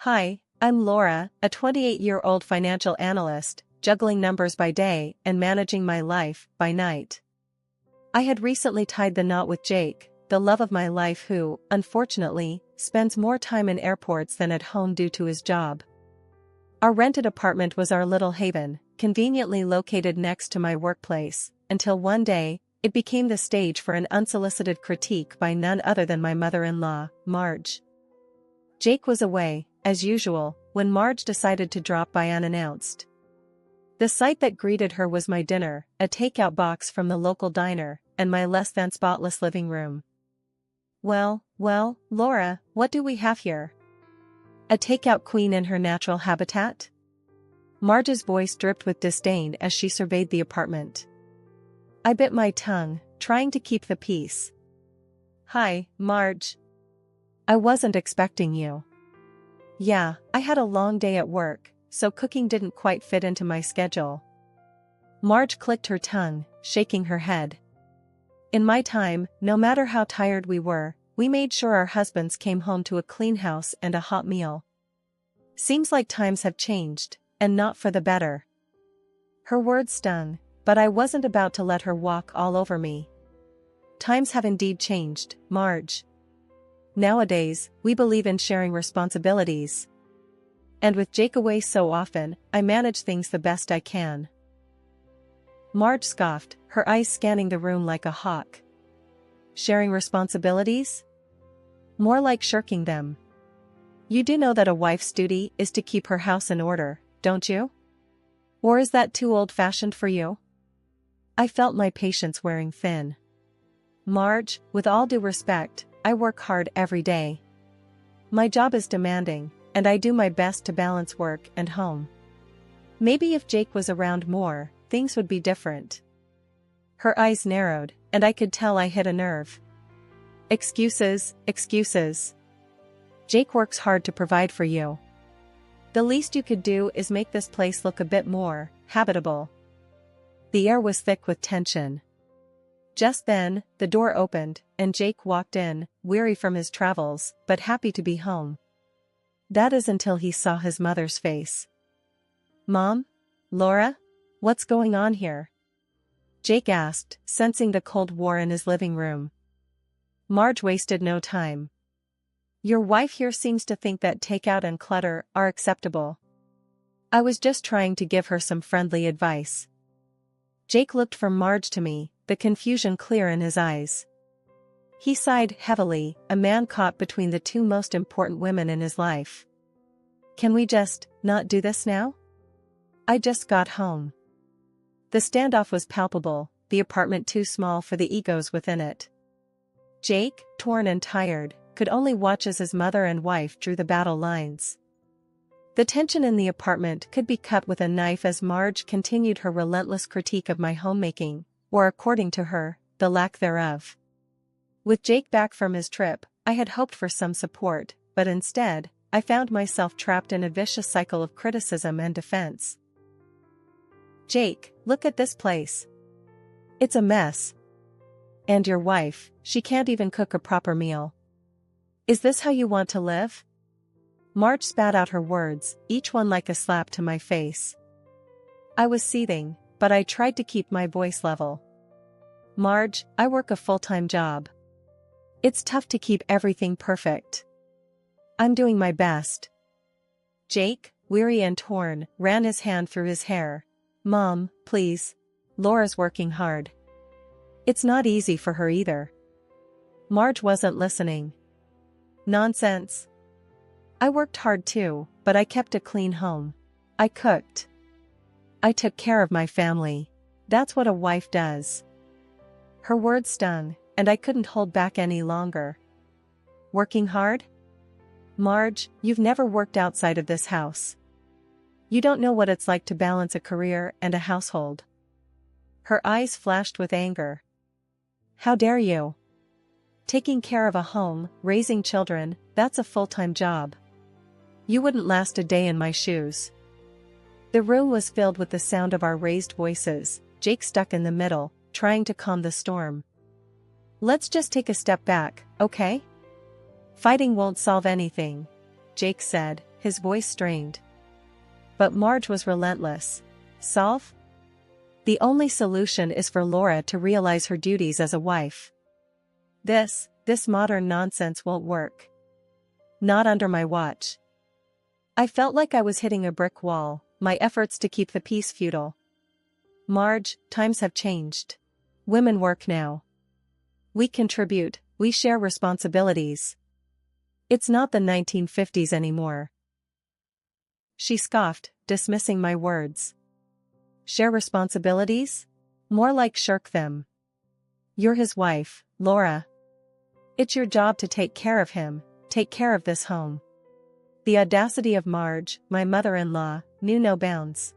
Hi, I'm Laura, a 28-year-old financial analyst, juggling numbers by day and managing my life by night. I had recently tied the knot with Jake, the love of my life who, unfortunately, spends more time in airports than at home due to his job. Our rented apartment was our little haven, conveniently located next to my workplace, until one day, it became the stage for an unsolicited critique by none other than my mother-in-law, Marge. Jake was away, as usual, when Marge decided to drop by unannounced. The sight that greeted her was my dinner, a takeout box from the local diner, and my less-than-spotless living room. Well, Laura, what do we have here? A takeout queen in her natural habitat? Marge's voice dripped with disdain as she surveyed the apartment. I bit my tongue, trying to keep the peace. Hi, Marge. I wasn't expecting you. Yeah, I had a long day at work, so cooking didn't quite fit into my schedule. Marge clicked her tongue, shaking her head. In my time, no matter how tired we were, we made sure our husbands came home to a clean house and a hot meal. Seems like times have changed, and not for the better. Her words stung, but I wasn't about to let her walk all over me. Times have indeed changed, Marge. Nowadays, we believe in sharing responsibilities. And with Jake away so often, I manage things the best I can. Marge scoffed, her eyes scanning the room like a hawk. Sharing responsibilities? More like shirking them. You do know that a wife's duty is to keep her house in order, don't you? Or is that too old-fashioned for you? I felt my patience wearing thin. Marge, with all due respect, I work hard every day. My job is demanding, and I do my best to balance work and home. Maybe if Jake was around more, things would be different. Her eyes narrowed, and I could tell I hit a nerve. Excuses. Jake works hard to provide for you. The least you could do is make this place look a bit more habitable. The air was thick with tension. Just then, the door opened, and Jake walked in, weary from his travels, but happy to be home. That is until he saw his mother's face. Mom? Laura? What's going on here? Jake asked, sensing the Cold War in his living room. Marge wasted no time. Your wife here seems to think that takeout and clutter are acceptable. I was just trying to give her some friendly advice. Jake looked from Marge to me, the confusion clear in his eyes. He sighed heavily, a man caught between the two most important women in his life. Can we just not do this now? I just got home. The standoff was palpable, the apartment too small for the egos within it. Jake, torn and tired, could only watch as his mother and wife drew the battle lines. The tension in the apartment could be cut with a knife as Marge continued her relentless critique of my homemaking, or according to her, the lack thereof. With Jake back from his trip, I had hoped for some support, but instead, I found myself trapped in a vicious cycle of criticism and defense. Jake, look at this place. It's a mess. And your wife, she can't even cook a proper meal. Is this how you want to live? Marge spat out her words, each one like a slap to my face. I was seething, but I tried to keep my voice level. Marge, I work a full-time job. It's tough to keep everything perfect. I'm doing my best. Jake, weary and torn, ran his hand through his hair. Mom, please. Laura's working hard. It's not easy for her either. Marge wasn't listening. Nonsense. I worked hard too, but I kept a clean home. I cooked. I took care of my family. That's what a wife does. Her words stung, and I couldn't hold back any longer. Working hard? Marge, you've never worked outside of this house. You don't know what it's like to balance a career and a household. Her eyes flashed with anger. How dare you? Taking care of a home, raising children, that's a full-time job. You wouldn't last a day in my shoes. The room was filled with the sound of our raised voices, Jake stuck in the middle, trying to calm the storm. Let's just take a step back, okay? Fighting won't solve anything, Jake said, his voice strained. But Marge was relentless. Solve? The only solution is for Laura to realize her duties as a wife. This modern nonsense won't work. Not under my watch. I felt like I was hitting a brick wall, my efforts to keep the peace futile. Marge, times have changed. Women work now. We contribute, we share responsibilities. It's not the 1950s anymore. She scoffed, dismissing my words. Share responsibilities? More like shirk them. You're his wife, Laura. It's your job to take care of him, take care of this home. The audacity of Marge, my mother-in-law, knew no bounds.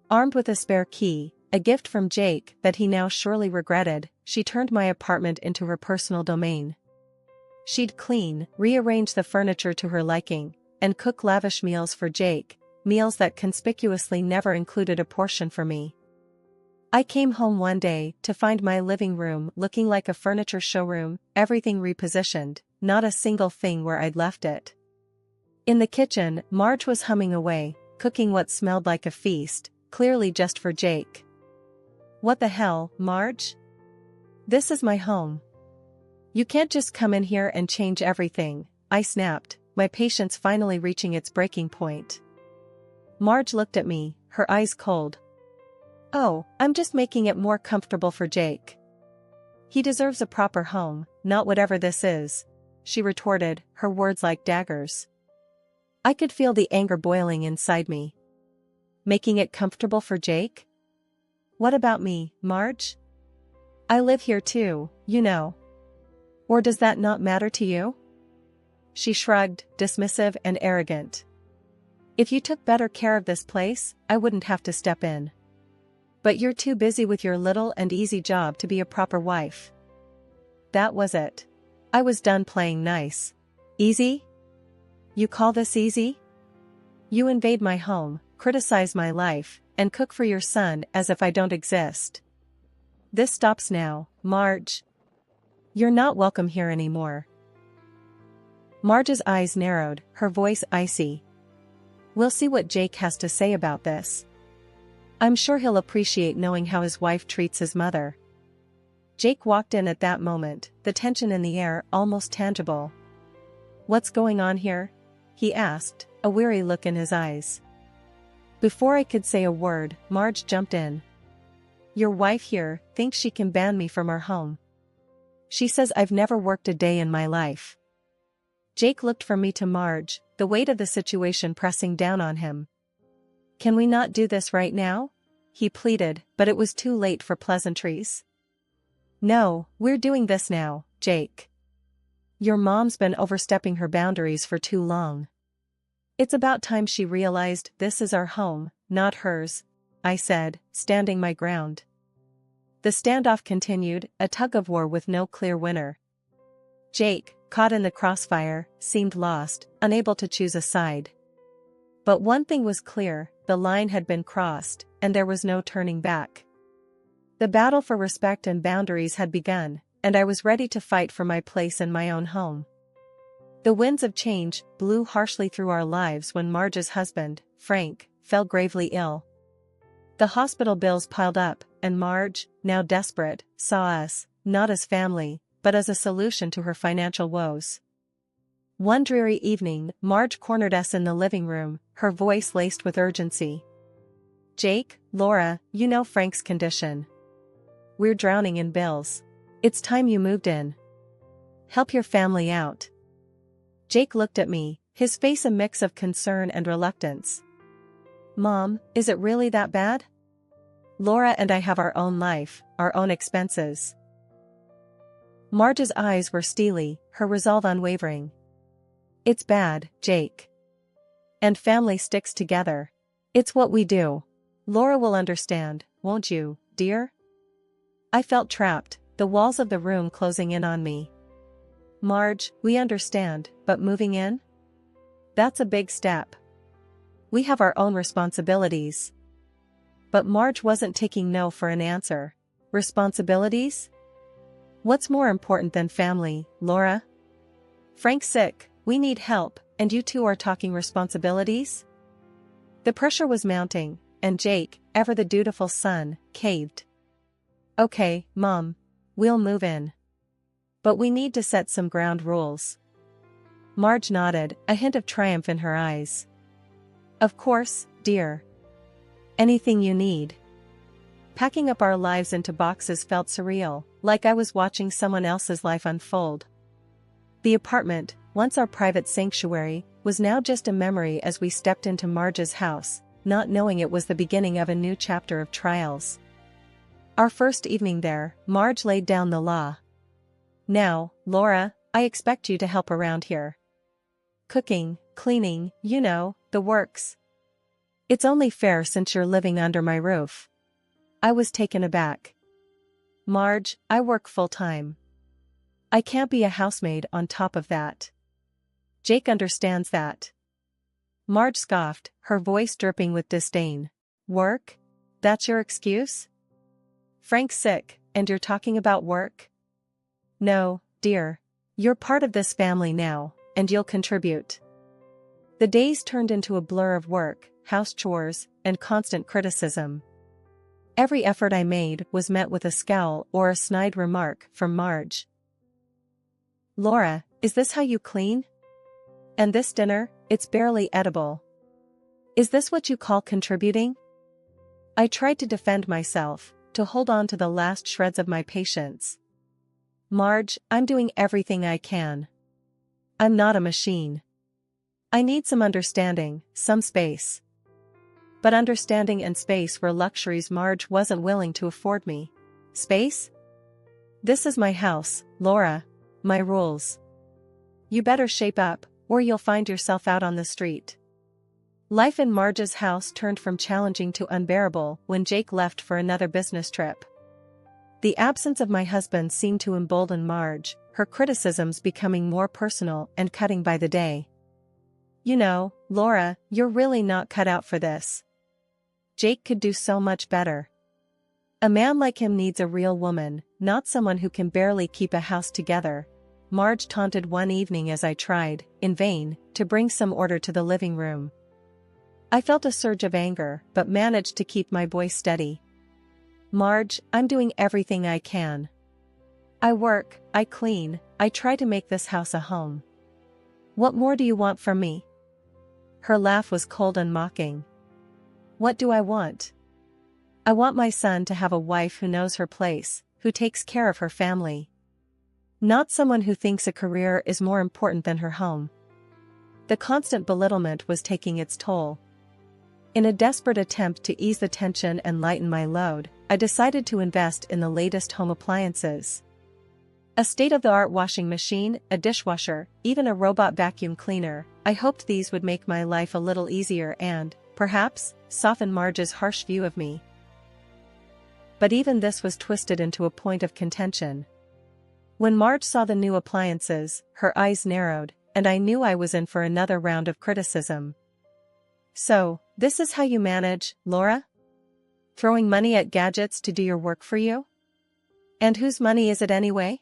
Armed with a spare key, a gift from Jake that he now surely regretted, she turned my apartment into her personal domain. She'd clean, rearrange the furniture to her liking, and cook lavish meals for Jake, meals that conspicuously never included a portion for me. I came home one day to find my living room looking like a furniture showroom, everything repositioned, not a single thing where I'd left it. In the kitchen, Marge was humming away, cooking what smelled like a feast, clearly just for Jake. What the hell, Marge? This is my home. You can't just come in here and change everything, I snapped, my patience finally reaching its breaking point. Marge looked at me, her eyes cold. Oh, I'm just making it more comfortable for Jake. He deserves a proper home, not whatever this is, she retorted, her words like daggers. I could feel the anger boiling inside me. Making it comfortable for Jake? What about me, Marge? I live here too, you know. Or does that not matter to you? She shrugged, dismissive and arrogant. If you took better care of this place, I wouldn't have to step in. But you're too busy with your little and easy job to be a proper wife. That was it. I was done playing nice. Easy? You call this easy? You invade my home, criticize my life, and cook for your son as if I don't exist. This stops now, Marge. You're not welcome here anymore. Marge's eyes narrowed, her voice icy. We'll see what Jake has to say about this. I'm sure he'll appreciate knowing how his wife treats his mother. Jake walked in at that moment, the tension in the air almost tangible. What's going on here? He asked, a weary look in his eyes. Before I could say a word, Marge jumped in. Your wife here thinks she can ban me from our home. She says I've never worked a day in my life. Jake looked from me to Marge, the weight of the situation pressing down on him. Can we not do this right now? He pleaded, but it was too late for pleasantries. No, we're doing this now, Jake. Your mom's been overstepping her boundaries for too long. It's about time she realized this is our home, not hers, I said, standing my ground. The standoff continued, a tug-of-war with no clear winner. Jake, caught in the crossfire, seemed lost, unable to choose a side. But one thing was clear, the line had been crossed, and there was no turning back. The battle for respect and boundaries had begun, and I was ready to fight for my place in my own home. The winds of change blew harshly through our lives when Marge's husband, Frank, fell gravely ill. The hospital bills piled up, and Marge, now desperate, saw us, not as family, but as a solution to her financial woes. One dreary evening, Marge cornered us in the living room, her voice laced with urgency. Jake, Laura, you know Frank's condition. We're drowning in bills. It's time you moved in. Help your family out. Jake looked at me, his face a mix of concern and reluctance. Mom, is it really that bad? Laura and I have our own life, our own expenses. Marge's eyes were steely, her resolve unwavering. It's bad, Jake. And family sticks together. It's what we do. Laura will understand, won't you, dear? I felt trapped, the walls of the room closing in on me. Marge, we understand, but moving in? That's a big step. We have our own responsibilities. But Marge wasn't taking no for an answer. Responsibilities? What's more important than family, Laura? Frank's sick, we need help, and you two are talking responsibilities? The pressure was mounting, and Jake, ever the dutiful son, caved. Okay, Mom. We'll move in. But we need to set some ground rules. Marge nodded, a hint of triumph in her eyes. Of course, dear. Anything you need. Packing up our lives into boxes felt surreal, like I was watching someone else's life unfold. The apartment, once our private sanctuary, was now just a memory as we stepped into Marge's house, not knowing it was the beginning of a new chapter of trials. Our first evening there, Marge laid down the law. Now, Laura, I expect you to help around here. Cooking, cleaning, you know, the works. It's only fair since you're living under my roof. I was taken aback. Marge, I work full-time. I can't be a housemaid on top of that. Jake understands that. Marge scoffed, her voice dripping with disdain. Work? That's your excuse? Frank's sick, and you're talking about work? No, dear. You're part of this family now, and you'll contribute. The days turned into a blur of work, house chores, and constant criticism. Every effort I made was met with a scowl or a snide remark from Marge. Laura, is this how you clean? And this dinner, it's barely edible. Is this what you call contributing? I tried to defend myself, to hold on to the last shreds of my patience. Marge, I'm doing everything I can. I'm not a machine. I need some understanding, some space. But understanding and space were luxuries Marge wasn't willing to afford me. Space? This is my house, Laura. My rules. You better shape up, or you'll find yourself out on the street. Life in Marge's house turned from challenging to unbearable when Jake left for another business trip. The absence of my husband seemed to embolden Marge, her criticisms becoming more personal and cutting by the day. You know, Laura, you're really not cut out for this. Jake could do so much better. A man like him needs a real woman, not someone who can barely keep a house together. Marge taunted one evening as I tried, in vain, to bring some order to the living room. I felt a surge of anger, but managed to keep my voice steady. Marge, I'm doing everything I can. I work, I clean, I try to make this house a home. What more do you want from me? Her laugh was cold and mocking. What do I want? I want my son to have a wife who knows her place, who takes care of her family. Not someone who thinks a career is more important than her home. The constant belittlement was taking its toll. In a desperate attempt to ease the tension and lighten my load, I decided to invest in the latest home appliances. A state-of-the-art washing machine, a dishwasher, even a robot vacuum cleaner. I hoped these would make my life a little easier and, perhaps, soften Marge's harsh view of me. But even this was twisted into a point of contention. When Marge saw the new appliances, her eyes narrowed, and I knew I was in for another round of criticism. So, this is how you manage, Laura? Throwing money at gadgets to do your work for you? And whose money is it anyway?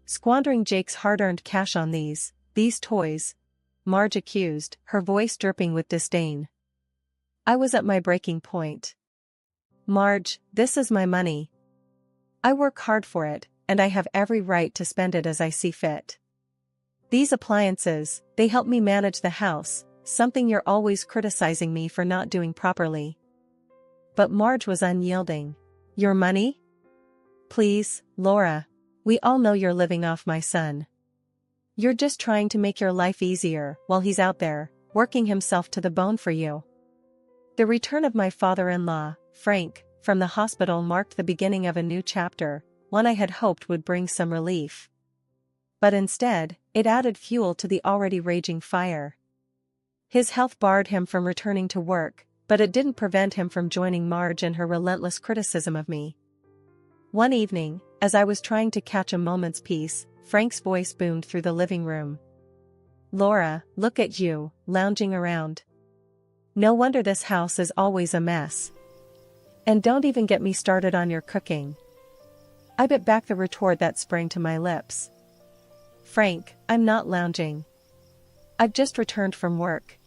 Squandering Jake's hard-earned cash on these toys, Marge accused, her voice dripping with disdain. I was at my breaking point. Marge, this is my money. I work hard for it, and I have every right to spend it as I see fit. These appliances, they help me manage the house, something you're always criticizing me for not doing properly. But Marge was unyielding. Your money? Please, Laura. We all know you're living off my son. You're just trying to make your life easier while he's out there, working himself to the bone for you. The return of my father-in-law, Frank, from the hospital marked the beginning of a new chapter, one I had hoped would bring some relief. But instead, it added fuel to the already raging fire. His health barred him from returning to work, but it didn't prevent him from joining Marge in her relentless criticism of me. One evening, as I was trying to catch a moment's peace, Frank's voice boomed through the living room. Laura, look at you, lounging around. No wonder this house is always a mess. And don't even get me started on your cooking. I bit back the retort that sprang to my lips. Frank, I'm not lounging. I've just returned from work.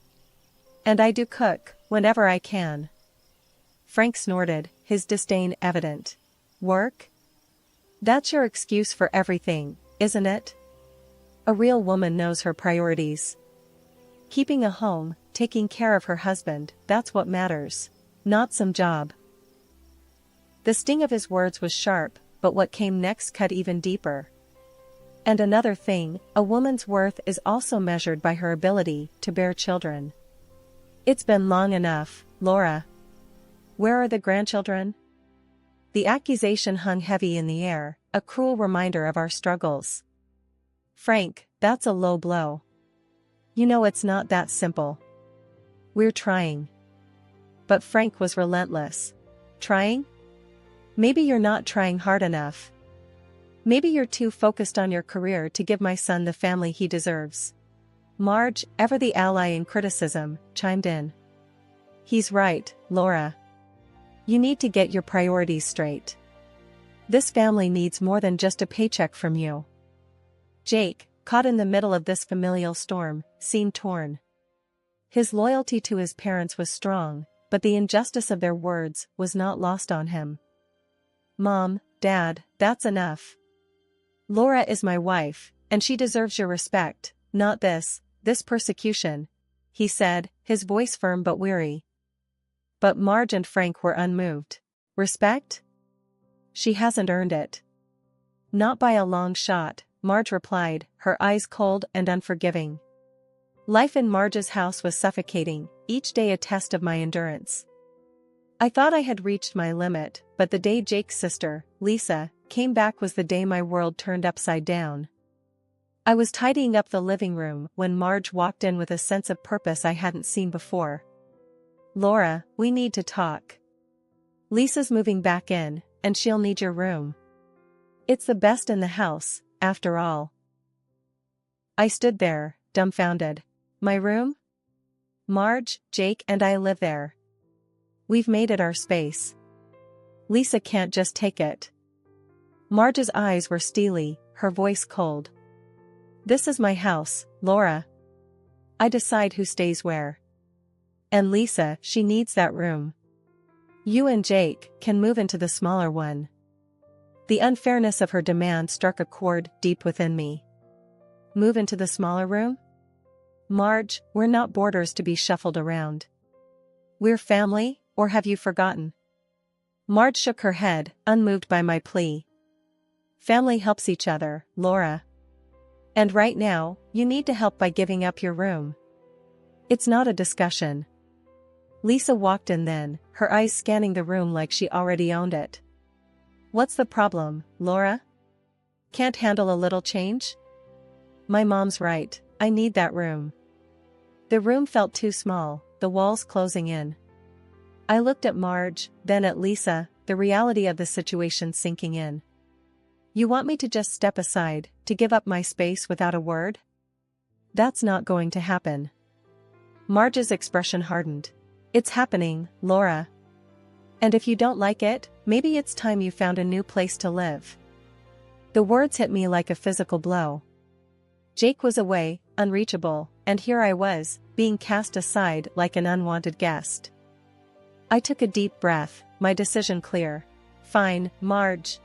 And I do cook, whenever I can. Frank snorted, his disdain evident. Work? That's your excuse for everything, isn't it? A real woman knows her priorities. Keeping a home, taking care of her husband, that's what matters. Not some job. The sting of his words was sharp, but what came next cut even deeper. And another thing, a woman's worth is also measured by her ability to bear children. It's been long enough, Laura. Where are the grandchildren? The accusation hung heavy in the air, a cruel reminder of our struggles. Frank, that's a low blow. You know it's not that simple. We're trying. But Frank was relentless. Trying? Maybe you're not trying hard enough. Maybe you're too focused on your career to give my son the family he deserves. Marge, ever the ally in criticism, chimed in. He's right, Laura. You need to get your priorities straight. This family needs more than just a paycheck from you. Jake, caught in the middle of this familial storm, seemed torn. His loyalty to his parents was strong, but the injustice of their words was not lost on him. Mom, Dad, that's enough. Laura is my wife, and she deserves your respect, not this persecution, he said, his voice firm but weary. But Marge and Frank were unmoved. Respect? She hasn't earned it. Not by a long shot, Marge replied, her eyes cold and unforgiving. Life in Marge's house was suffocating, each day a test of my endurance. I thought I had reached my limit, but the day Jake's sister, Lisa, came back was the day my world turned upside down. I was tidying up the living room when Marge walked in with a sense of purpose I hadn't seen before. Laura, we need to talk. Lisa's moving back in, and she'll need your room. It's the best in the house, after all. I stood there, dumbfounded. My room? Marge, Jake and I live there. We've made it our space. Lisa can't just take it. Marge's eyes were steely, her voice cold. This is my house, Laura. I decide who stays where. And Lisa, she needs that room. You and Jake can move into the smaller one. The unfairness of her demand struck a chord deep within me. Move into the smaller room? Marge, we're not boarders to be shuffled around. We're family, or have you forgotten? Marge shook her head, unmoved by my plea. Family helps each other, Laura. And right now, you need to help by giving up your room. It's not a discussion. Lisa walked in then, her eyes scanning the room like she already owned it. What's the problem, Laura? Can't handle a little change? My mom's right, I need that room. The room felt too small, the walls closing in. I looked at Marge, then at Lisa, the reality of the situation sinking in. You want me to just step aside, to give up my space without a word? That's not going to happen. Marge's expression hardened. It's happening, Laura. And if you don't like it, maybe it's time you found a new place to live. The words hit me like a physical blow. Jake was away, unreachable, and here I was, being cast aside like an unwanted guest. I took a deep breath, my decision clear. Fine, Marge.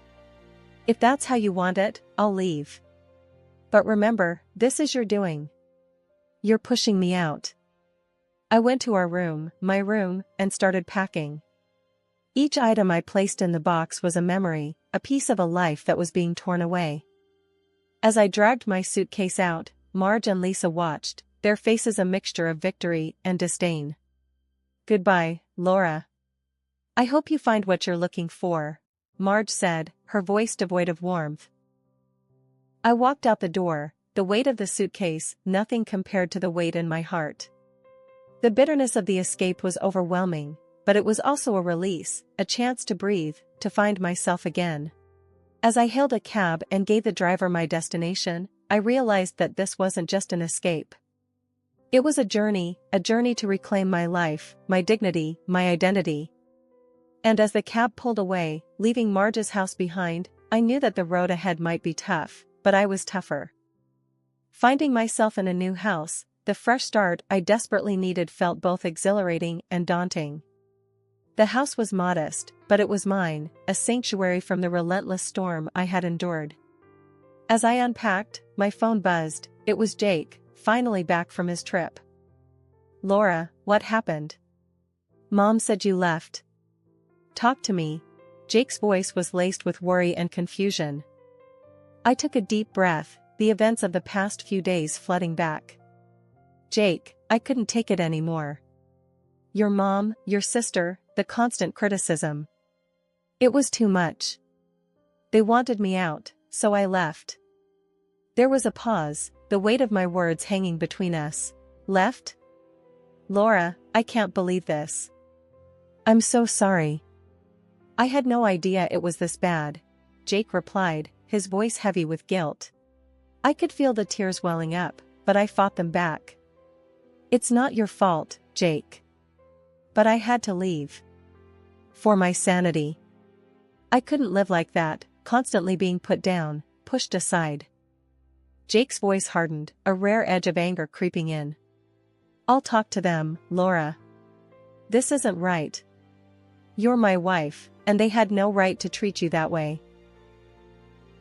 If that's how you want it, I'll leave. But remember, this is your doing. You're pushing me out. I went to our room, my room, and started packing. Each item I placed in the box was a memory, a piece of a life that was being torn away. As I dragged my suitcase out, Marge and Lisa watched, their faces a mixture of victory and disdain. Goodbye, Laura. I hope you find what you're looking for, Marge said, her voice devoid of warmth. I walked out the door, the weight of the suitcase, nothing compared to the weight in my heart. The bitterness of the escape was overwhelming, but it was also a release, a chance to breathe, to find myself again. As I hailed a cab and gave the driver my destination, I realized that this wasn't just an escape. It was a journey to reclaim my life, my dignity, my identity. And as the cab pulled away, leaving Marge's house behind, I knew that the road ahead might be tough, but I was tougher. Finding myself in a new house, the fresh start I desperately needed felt both exhilarating and daunting. The house was modest, but it was mine, a sanctuary from the relentless storm I had endured. As I unpacked, my phone buzzed. It was Jake, finally back from his trip. "Laura, what happened? Mom said you left. Talk to me." Jake's voice was laced with worry and confusion. I took a deep breath, the events of the past few days flooding back. "Jake, I couldn't take it anymore. Your mom, your sister, the constant criticism. It was too much. They wanted me out, so I left." There was a pause, the weight of my words hanging between us. "Left? Laura, I can't believe this. I'm so sorry." "I had no idea it was this bad," Jake replied, his voice heavy with guilt. I could feel the tears welling up, but I fought them back. "It's not your fault, Jake. But I had to leave. For my sanity. I couldn't live like that, constantly being put down, pushed aside." Jake's voice hardened, a rare edge of anger creeping in. "I'll talk to them, Laura. This isn't right. You're my wife, and they had no right to treat you that way."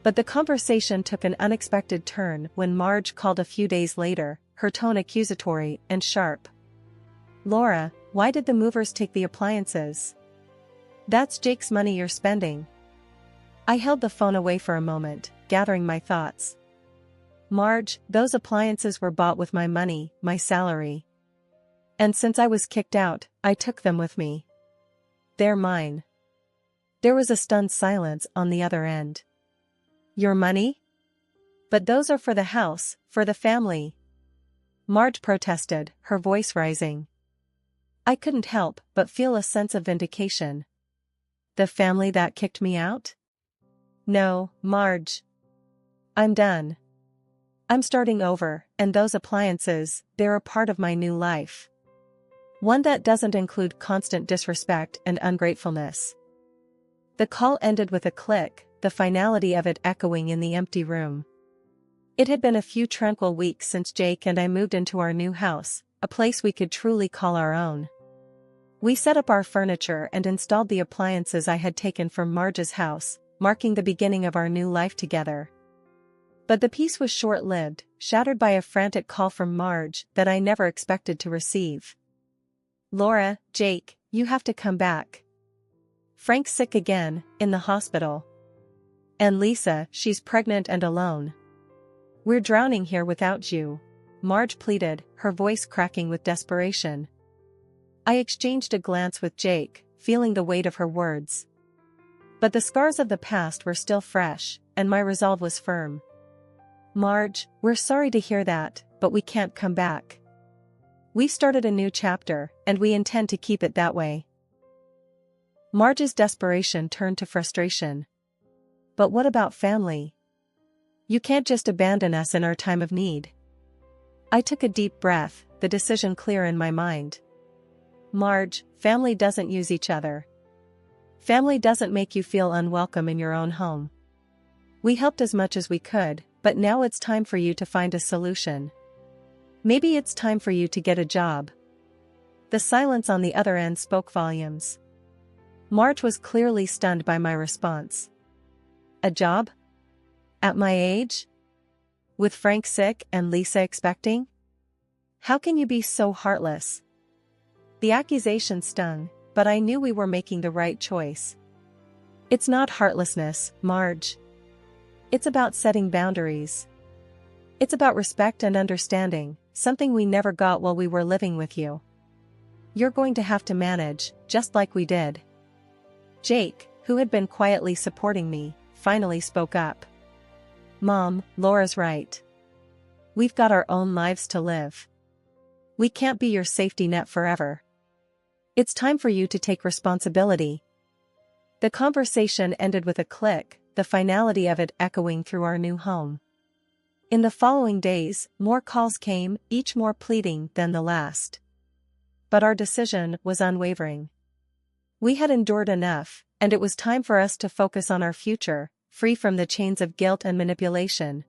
But the conversation took an unexpected turn when Marge called a few days later, her tone accusatory and sharp. "Laura, why did the movers take the appliances? That's Jake's money you're spending." I held the phone away for a moment, gathering my thoughts. "Marge, those appliances were bought with my money, my salary. And since I was kicked out, I took them with me. They're mine." There was a stunned silence on the other end. "Your money? But those are for the house, for the family," Marge protested, her voice rising. I couldn't help but feel a sense of vindication. "The family that kicked me out? No, Marge. I'm done. I'm starting over, and those appliances, they're a part of my new life. One that doesn't include constant disrespect and ungratefulness." The call ended with a click, the finality of it echoing in the empty room. It had been a few tranquil weeks since Jake and I moved into our new house, a place we could truly call our own. We set up our furniture and installed the appliances I had taken from Marge's house, marking the beginning of our new life together. But the peace was short-lived, shattered by a frantic call from Marge that I never expected to receive. "Laura, Jake, you have to come back. Frank's sick again, in the hospital. And Lisa, she's pregnant and alone. We're drowning here without you," Marge pleaded, her voice cracking with desperation. I exchanged a glance with Jake, feeling the weight of her words. But the scars of the past were still fresh, and my resolve was firm. "Marge, we're sorry to hear that, but we can't come back. We started a new chapter, and we intend to keep it that way." Marge's desperation turned to frustration. "But what about family? You can't just abandon us in our time of need." I took a deep breath, the decision clear in my mind. "Marge, family doesn't use each other. Family doesn't make you feel unwelcome in your own home. We helped as much as we could, but now it's time for you to find a solution. Maybe it's time for you to get a job." The silence on the other end spoke volumes. Marge was clearly stunned by my response. "A job? At my age? With Frank sick and Lisa expecting? How can you be so heartless?" The accusation stung, but I knew we were making the right choice. "It's not heartlessness, Marge. It's about setting boundaries. It's about respect and understanding, something we never got while we were living with you. You're going to have to manage, just like we did." Jake, who had been quietly supporting me, finally spoke up. "Mom, Laura's right. We've got our own lives to live. We can't be your safety net forever. It's time for you to take responsibility." The conversation ended with a click, the finality of it echoing through our new home. In the following days, more calls came, each more pleading than the last. But our decision was unwavering. We had endured enough, and it was time for us to focus on our future, free from the chains of guilt and manipulation.